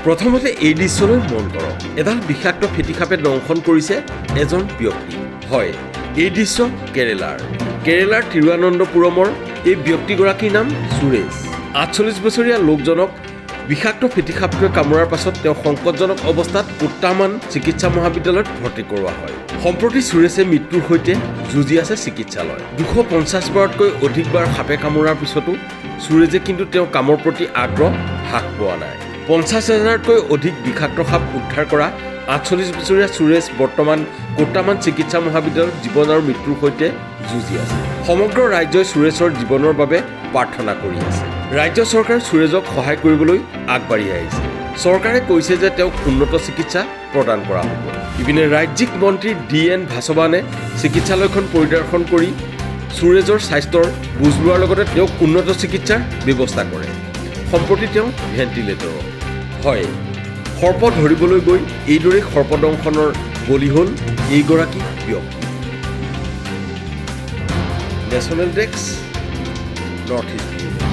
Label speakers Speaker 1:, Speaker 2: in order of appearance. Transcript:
Speaker 1: প্ৰথমতে এই দৃশ্যলৈ মন কৰক এডাল বিষাক্ত ফেটিসাপে দংশন কৰিছে এজন ব্যক্তি হয় এই দৃশ্য কেৰেলাৰ তিৰুৱনন্তপুৰমৰ এই ব্যক্তিগৰাকীৰ নাম সুৰেশ ৪৮ বছৰীয়া লোকজনক বিষাক্ত ফেটিসাপটোৱে কামোৰাৰ পাছত তেওঁ সংকটজনক অৱস্থাত কোটামান চিকিৎসা মহাবিদ্যালয়ত ভৰ্তি কৰোৱা হয় সম্প্ৰতি সুৰেশে মৃত্যুৰ সৈতে যুঁজি আছে চিকিৎসালয় ২৫০ বাৰতকৈ অধিকবাৰ সাপে কামোৰাৰ পিছতো সুৰেশে কিন্তু তেওঁ কামৰ প্ৰতি আগ্ৰহ হ্ৰাস পোৱা নাই ৫০,০০০তকৈ অধিক বিষাক্ত সাপ উদ্ধাৰ কৰা ৪৮ বছৰীয়া সুৰেশ বৰ্তমান কোটামান চিকিৎসা মহাবিদ্যালয়ত জীৱন আৰু মৃত্যুৰ সৈতে যুঁজি আছে সমগ্ৰ ৰাজ্যই সুৰেশৰ জীৱনৰ বাবে প্ৰাৰ্থনা কৰি আছে ৰাজ্য চৰকাৰে সুৰেশক সহায় কৰিবলৈ আগবাঢ়ি আহিছে চৰকাৰে কৈছে যে তেওঁক উন্নত চিকিৎসা প্ৰদান কৰা হ'ব ইপিনে ৰাজ্যিক মন্ত্ৰী DN ভাসৱানে চিকিৎসালয়খন পৰিদৰ্শন কৰি সুৰেশৰ স্বাস্থ্যৰ বুজ লোৱাৰ লগতে তেওঁক উন্নত চিকিৎসাৰ ব্যৱস্থা কৰে সম্প্ৰতি তেওঁ ভেণ্টিলেটৰত হয় সৰ্প ধৰিবলৈ গৈ এইদৰে সৰ্পদংশনৰ বলি হ'ল এইগৰাকী ব্যক্তি national desk north east view